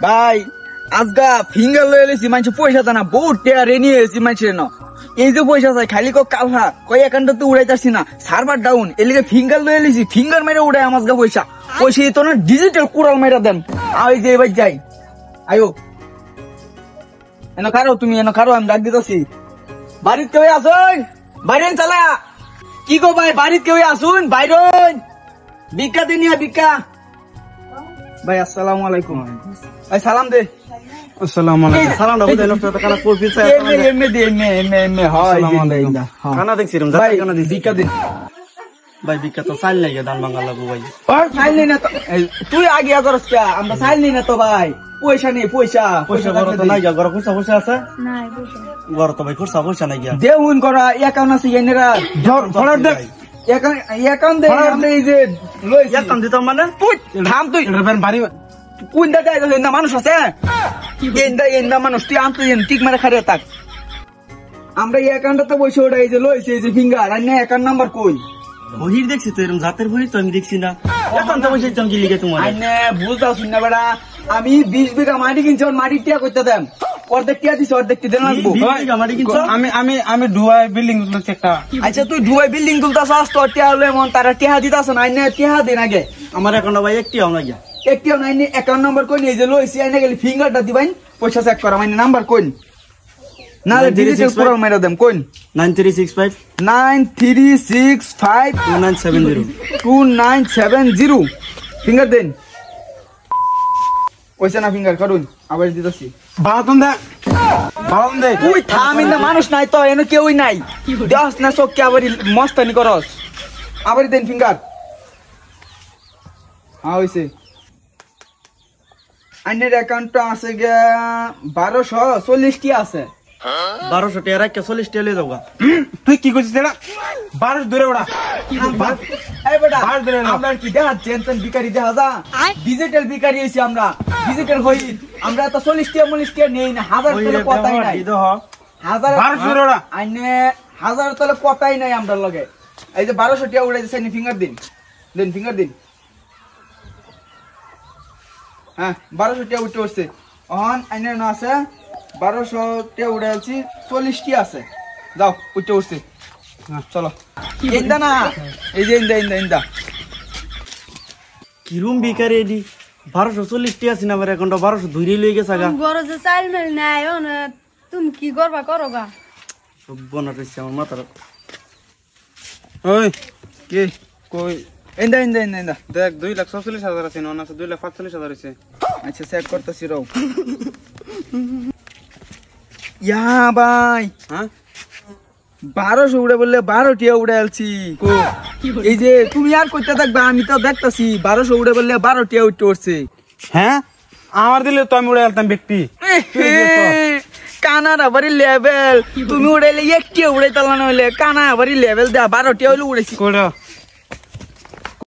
ভাই আজগা ফিঙ্গার লয়ে লেছি মানুষ পয়সা দেয় না বহুত টেয়ার নিয়ে এসেছি মানুষের না এই যে পয়সা চাই খালি কালহা কয় একান্টা তো উড়াইতাছি না সার্ভার ডাউন এলিগে ফিঙ্গার লয়ে লেছি ফিঙ্গার মেরে উড়াই আমার পয়সা পয়সা তো না ডিজিটাল কুড়াল মেরা দেন আমি যে এবার যাই আয়ো এনে খারো তুমি এনে খারো আমি ডাক দিতেছি বাড়িতে কেউ আসুন বাইরেন চালা কি গো ভাই বাড়িতে কেউ আসুন বাইরন ভিক্ষা দিন ভিক্ষা ভাই আসসালামু আলাইকুম ভাই সালাম দে আসসালামু আলাইকুম সালাম দাও দেন তো কানা কফি চাই এমনি দে এমনি হয় কানা দেখছিলাম ভাই কানা দিছি ভিক্ষা দিন ভাই ভিক্ষা তো চাল লাগে দান বাঙ্গা লাগু ভাই আর চাইল নেই না তো তুই আগে করস কে আমরা চাইল নেই না তো ভাই পয়সা নেই পয়সা পয়সা ঘর তো নাই গা ঘর পয়সা পয়সা আছে নাই পয়সা ঘর তো ভাই খরচা পয়সা নাই গিয়া দেউন করা একাউন্ট আছে এনেরা ধর দে একাউন্ট দে আমরা এই যে লই একাম দিতাম মানে তুই থাম তুই রেবেন বাড়ি কোন দাদা না মানুষ আছে এন্দা মানুষ তুই আনতে ঠিক মারে খারে থাক আমরা এই অ্যাকাউন্টে তো বসে ওটা এই যে লইছে এই যে ফিঙ্গার আর না অ্যাকাউন্ট নাম্বার কই বহির দেখছি তো এরকম জাতের বহির তো আমি দেখছি না এখন তো বসে চমকি লিখে তোমার আইনে বুঝাও শুন না বেড়া আমি 20 বিঘা মাটি কিনছি ওর মাটি টিয়া করতে দেন অর্ধেক টিয়া দিছি অর্ধেক টিয়া দেন লাগবো আমি ডুয়াই বিল্ডিং তুলছি একটা আচ্ছা তুই ডুবাই বিল্ডিং তুলতাছস তোর টিয়া হলে মন তারা টিয়া দিতাছ না আইনে টিয়া দিন আগে আমার এখন ভাই একটি হও না গিয়া একটিও নাই অ্যাকাউন্ট নাম্বার কই এই যে লইছি আইনে গেলি ফিঙ্গারটা দিবাইন পয়সা চেক করা মানে নাম্বার কই না ডিজিটাল পুরো মেরা দেম কই 9365 9365 2970 2970 ফিঙ্গার দেন পয়সা না ফিঙ্গার করুন আবার দিতেছি বাদন দে তুই থামিন না মানুষ নাই তো এনে কেউই নাই দেখ না সব কে আবার মস্তানি করস আবার দেন ফিঙ্গার হ্যাঁ হইছে আইনের অ্যাকাউন্টটা আছে গে 1240 টি আছে 1200 টাকা রাখ 40 টাকা লয়ে যাওগা তুই কি করছিস এটা 12 দূরে ওড়া এই বেটা আমরা কি দেখা চেনতেন ভিখারি দেখা যা ডিজিটাল ভিখারি হইছি আমরা ডিজিটাল হই আমরা তো 40 টাকা 40 টাকা নেই না হাজার তলে কথাই নাই হাজার 1200 দূরে ওড়া আইনে হাজার তলে কথাই নাই আমরা লগে এই যে 1200 টাকা উড়াই দিছেন ফিঙ্গার দিন দেন ফিঙ্গার দিন হ্যাঁ 1200 টাকা উঠে উঠছে অন আইনে না আছে 1200 টাকা উড়াইছি 40 টি আছে যাও উঠে উঠছে চলো ইন্দা না এই যে ইন্দা কিরম বিকারে এডি 1240 টাকা আছে না আমার এখন 1200 ধরে লই গেছে গা গরো যে চাইল মেল নাই ও না তুমি কি করবা করো গা সব বনা রইছে আমার মাথার ওই কে কই ইন্দা দেখ 2,47,000 আছে না 2,45,000 আছে আচ্ছা চেক করতেছি রও ইয়া ভাই হ্যাঁ 1200 উড়ে বললে 12 টিয়া উড়ে আলছি এই যে তুমি আর কইতে থাকবা আমি তো দেখতাছি 1200 উড়ে বললে 12 টিয়া উঠে উঠছে হ্যাঁ আমার দিলে তো আমি উড়ে আলতাম ব্যক্তি কানার আবারই লেভেল তুমি উড়াইলে একটিয়া উড়াইতালা না হইলে কানা আবারই লেভেল দেয়া 12 টিয়া হইলে উড়েছি কোড়া